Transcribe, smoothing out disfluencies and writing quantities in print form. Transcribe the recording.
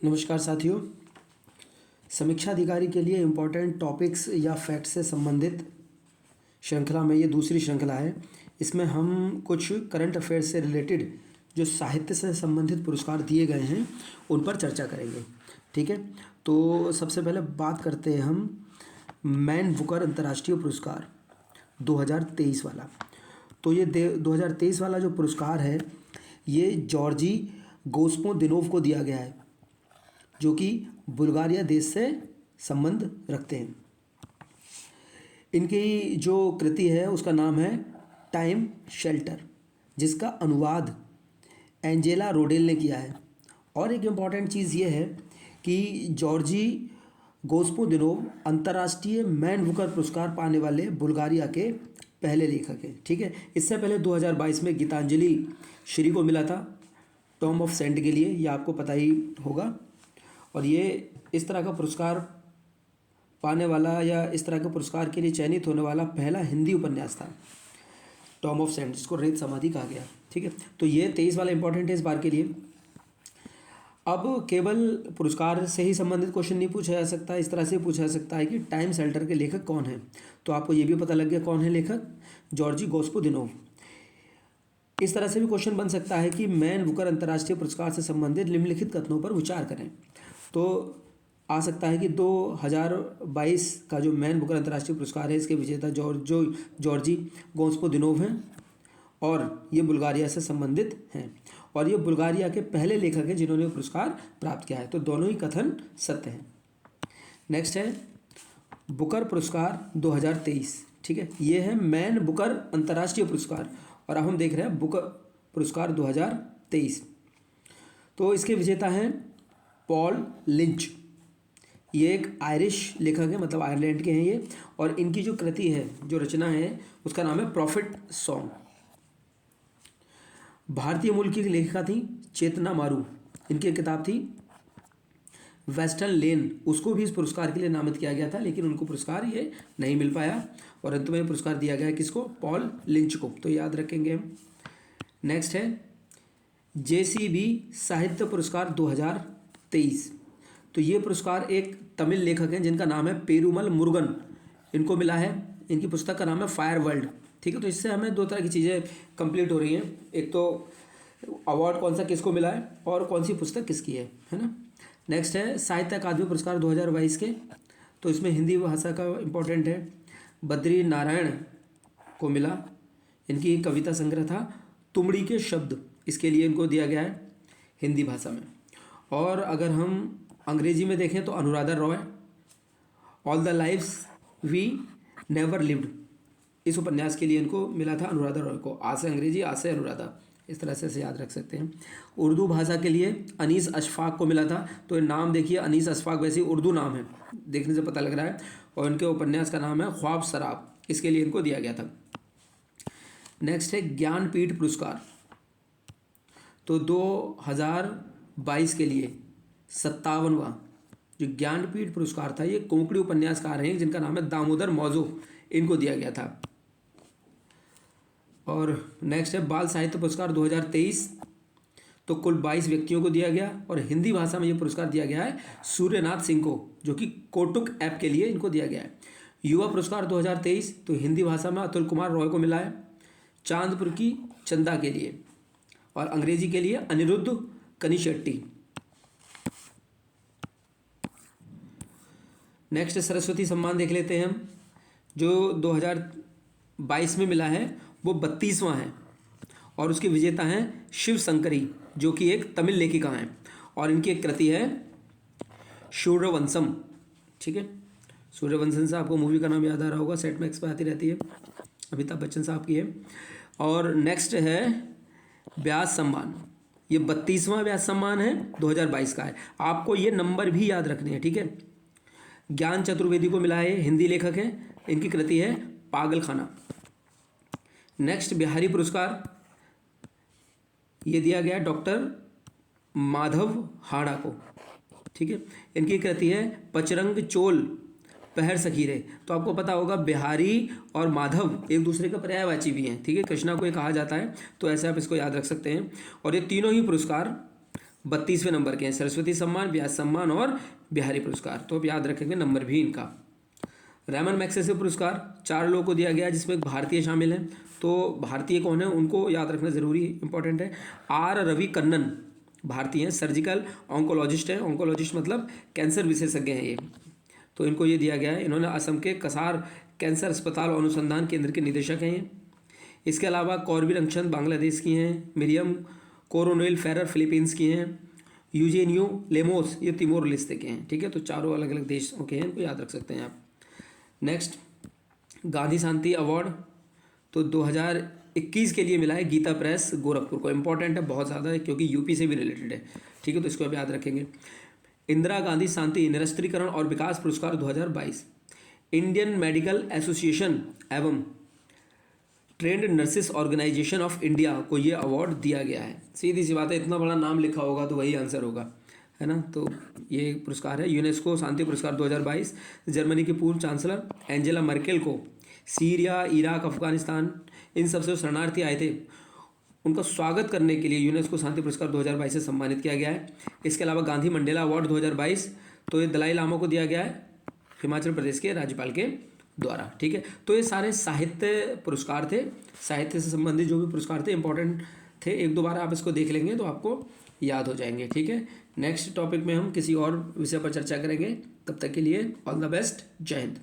नमस्कार साथियों। समीक्षा अधिकारी के लिए इम्पोर्टेंट टॉपिक्स या फैक्ट्स से संबंधित श्रृंखला में ये दूसरी श्रृंखला है। इसमें हम कुछ करंट अफेयर्स से रिलेटेड जो साहित्य से संबंधित पुरस्कार दिए गए हैं उन पर चर्चा करेंगे। ठीक है, तो सबसे पहले बात करते हैं हम मैन बुकर अंतर्राष्ट्रीय पुरस्कार 2023 वाला। तो ये 2023 वाला जो पुरस्कार है ये जॉर्जी गोस्पोदिनोव को दिया गया है, जो कि बुल्गारिया देश से संबंध रखते हैं। इनकी जो कृति है उसका नाम है टाइम शेल्टर, जिसका अनुवाद एंजेला रोडेल ने किया है। और एक इम्पॉर्टेंट चीज़ ये है कि जॉर्जी गोस्पोदिनोव अंतर्राष्ट्रीय मैन बुकर पुरस्कार पाने वाले बुल्गारिया के पहले लेखक हैं। ठीक है, इससे पहले 2022 में गीतांजलि श्री को मिला था टॉम ऑफ सेंट के लिए, ये आपको पता ही होगा। और ये इस तरह का पुरस्कार पाने वाला या इस तरह के पुरस्कार के लिए चयनित होने वाला पहला हिंदी उपन्यास था, टॉम ऑफ सेंट, जिसको रेत समाधि कहा गया। ठीक है, तो ये 23 वाला इंपॉर्टेंट है इस बार के लिए। अब केवल पुरस्कार से ही संबंधित क्वेश्चन नहीं पूछा जा सकता, इस तरह से पूछा जा सकता है कि टाइम शेल्टर के लेखक कौन हैं। तो आपको ये भी पता लग गया कौन है लेखक, जॉर्जी गोस्पोदिनोव। इस तरह से भी क्वेश्चन बन सकता है कि मैन बुकर अंतर्राष्ट्रीय पुरस्कार से संबंधित निम्नलिखित कथनों पर विचार करें। तो आ सकता है कि 2022 का जो मैन बुकर अंतर्राष्ट्रीय पुरस्कार है इसके विजेता जॉर्जी गोस्पोदिनोव हैं और ये बुल्गारिया से संबंधित हैं, और ये बुल्गारिया के पहले लेखक हैं जिन्होंने पुरस्कार प्राप्त किया है। तो दोनों ही कथन सत्य हैं। नेक्स्ट है बुकर पुरस्कार 2023। ठीक है, ये है मैन बुकर अंतर्राष्ट्रीय पुरस्कार, और अब हम देख रहे हैं बुकर पुरस्कार 2023। तो इसके विजेता हैं पॉल लिंच। ये एक आयरिश लेखक है, मतलब आयरलैंड के हैं ये, और इनकी जो कृति है, जो रचना है, उसका नाम है प्रॉफिट सॉन्ग। भारतीय मूल की लेखिका थी चेतना मारू, इनकी किताब थी वेस्टर्न लेन, उसको भी इस पुरस्कार के लिए नामित किया गया था, लेकिन उनको पुरस्कार ये नहीं मिल पाया और अंत में पुरस्कार दिया गया किसको, पॉल लिंच को। तो याद रखेंगे हम। नेक्स्ट है JCB साहित्य पुरस्कार 2023। तो ये पुरस्कार एक तमिल लेखक हैं जिनका नाम है पेरुमल मुरुगन, इनको मिला है। इनकी पुस्तक का नाम है फायर वर्ल्ड। ठीक है, तो इससे हमें दो तरह की चीज़ें कंप्लीट हो रही हैं, एक तो अवार्ड कौन सा किसको मिला है और कौन सी पुस्तक किसकी है ना। नेक्स्ट है साहित्य अकादमी पुरस्कार 2022 के। तो इसमें हिंदी भाषा का इम्पोर्टेंट है, बद्री नारायण को मिला। इनकी कविता संग्रह था तुमड़ी के शब्द, इसके लिए इनको दिया गया है हिंदी भाषा में। और अगर हम अंग्रेजी में देखें तो Anuradha Roy, all the lives we never lived, इस उपन्यास के लिए इनको मिला था अनुराधा रॉय को। आ से अंग्रेजी, आ से अनुराधा, इस तरह से इसे याद रख सकते हैं। उर्दू भाषा के लिए अनीस अशफाक को मिला था। तो ये नाम देखिए, अनीस अशफाक वैसे ही उर्दू नाम है, देखने से पता लग रहा है। और इनके उपन्यास का नाम है ख्वाब शराब, इसके लिए इनको दिया गया था। नेक्स्ट है ज्ञानपीठ पुरस्कार। तो 2022 के लिए 57वां जो ज्ञानपीठ पुरस्कार था, ये कोंकणी उपन्यासकार हैं जिनका नाम है दामोदर मौजो, इनको दिया गया था। और नेक्स्ट है बाल साहित्य पुरस्कार 2023। तो कुल 22 व्यक्तियों को दिया गया, और हिंदी भाषा में ये पुरस्कार दिया गया है सूर्यनाथ सिंह को, जो कि कोटुक ऐप के लिए इनको दिया गया है। युवा पुरस्कार 2023, तो हिंदी भाषा में अतुल कुमार रॉय को मिला है, चांदपुर की चंदा के लिए, और अंग्रेजी के लिए अनिरुद्ध कनिशेट्टी। नेक्स्ट सरस्वती सम्मान देख लेते हैं हम, जो 2022 में मिला है वो 32वां है, और उसके विजेता हैं शिव शंकरी, जो कि एक तमिल लेखिका हैं, और इनकी एक कृति है सूर्यवंशम। ठीक है, सूर्यवंशम से आपको मूवी का नाम याद आ रहा होगा, सेट मैक्स पे आती रहती है, अमिताभ बच्चन साहब की है। और नेक्स्ट है व्यास सम्मान, ये 32वां व्यास सम्मान है, 2022 का है। आपको ये नंबर भी याद रखने हैं। ठीक है, ज्ञान चतुर्वेदी को मिला है, हिंदी लेखक हैं, इनकी कृति है पागलखाना। नेक्स्ट बिहारी पुरस्कार ये दिया गया डॉक्टर माधव हाड़ा को। ठीक है, इनकी कृति है पचरंग चोल पहर सखीरे। तो आपको पता होगा बिहारी और माधव एक दूसरे का पर्यायवाची भी हैं। ठीक है, कृष्णा को ये कहा जाता है, तो ऐसे आप इसको याद रख सकते हैं। और ये तीनों ही पुरस्कार 32वें नंबर के हैं, सरस्वती सम्मान, व्यास सम्मान और बिहारी पुरस्कार। तो अब याद रखेंगे नंबर भी इनका। रैमन मैग्सेसे पुरस्कार 4 लोगों को दिया गया है, जिसमें एक भारतीय शामिल हैं। तो भारतीय कौन है उनको याद रखना ज़रूरी इंपॉर्टेंट है। आर रवि कन्नन भारतीय हैं, सर्जिकल ऑन्कोलॉजिस्ट हैं। ऑन्कोलॉजिस्ट मतलब कैंसर विशेषज्ञ हैं ये। तो इनको ये दिया गया है। इन्होंने असम के कसार कैंसर अस्पताल और अनुसंधान केंद्र के निदेशक हैं ये। इसके अलावा कॉर्बी रंगचंद बांग्लादेश की हैं, मिरियम कोरोनेल फेरर फिलीपींस की हैं, यूजेनियो लेमोस ये तिमोर लेस्ते के हैं। ठीक है, तो चारों अलग अलग देशों के हैं, इनको याद रख सकते हैं आप। नेक्स्ट, गांधी शांति अवार्ड तो 2021 के लिए मिला है गीता प्रेस गोरखपुर को। इंपॉर्टेंट है बहुत ज़्यादा है, क्योंकि यूपी से भी रिलेटेड है। ठीक है, तो इसको आप याद रखेंगे। इंदिरा गांधी शांति निरस्त्रीकरण और विकास पुरस्कार 2022 इंडियन मेडिकल एसोसिएशन एवं Trained Nurses Organisation of India को ये अवार्ड दिया गया है। सीधी सी बात है, इतना बड़ा नाम लिखा होगा तो वही आंसर होगा, है ना। तो ये पुरस्कार है। यूनेस्को शांति पुरस्कार 2022 जर्मनी की पूर्व चांसलर एंजेला मर्केल को सीरिया, इराक, अफगानिस्तान इन सबसे शरणार्थी आए थे उनका स्वागत करने के लिए यूनेस्को शांति पुरस्कार 2022 से सम्मानित किया गया है। इसके अलावा गांधी मंडेला अवार्ड 2022 तो ये दलाई लामा को दिया गया है, हिमाचल प्रदेश के राज्यपाल के द्वारा। ठीक है, तो ये सारे साहित्य पुरस्कार थे। साहित्य से संबंधित जो भी पुरस्कार थे इंपॉर्टेंट थे। एक दो बार आप इसको देख लेंगे तो आपको याद हो जाएंगे। ठीक है, नेक्स्ट टॉपिक में हम किसी और विषय पर चर्चा करेंगे। तब तक के लिए ऑल द बेस्ट, जय हिंद।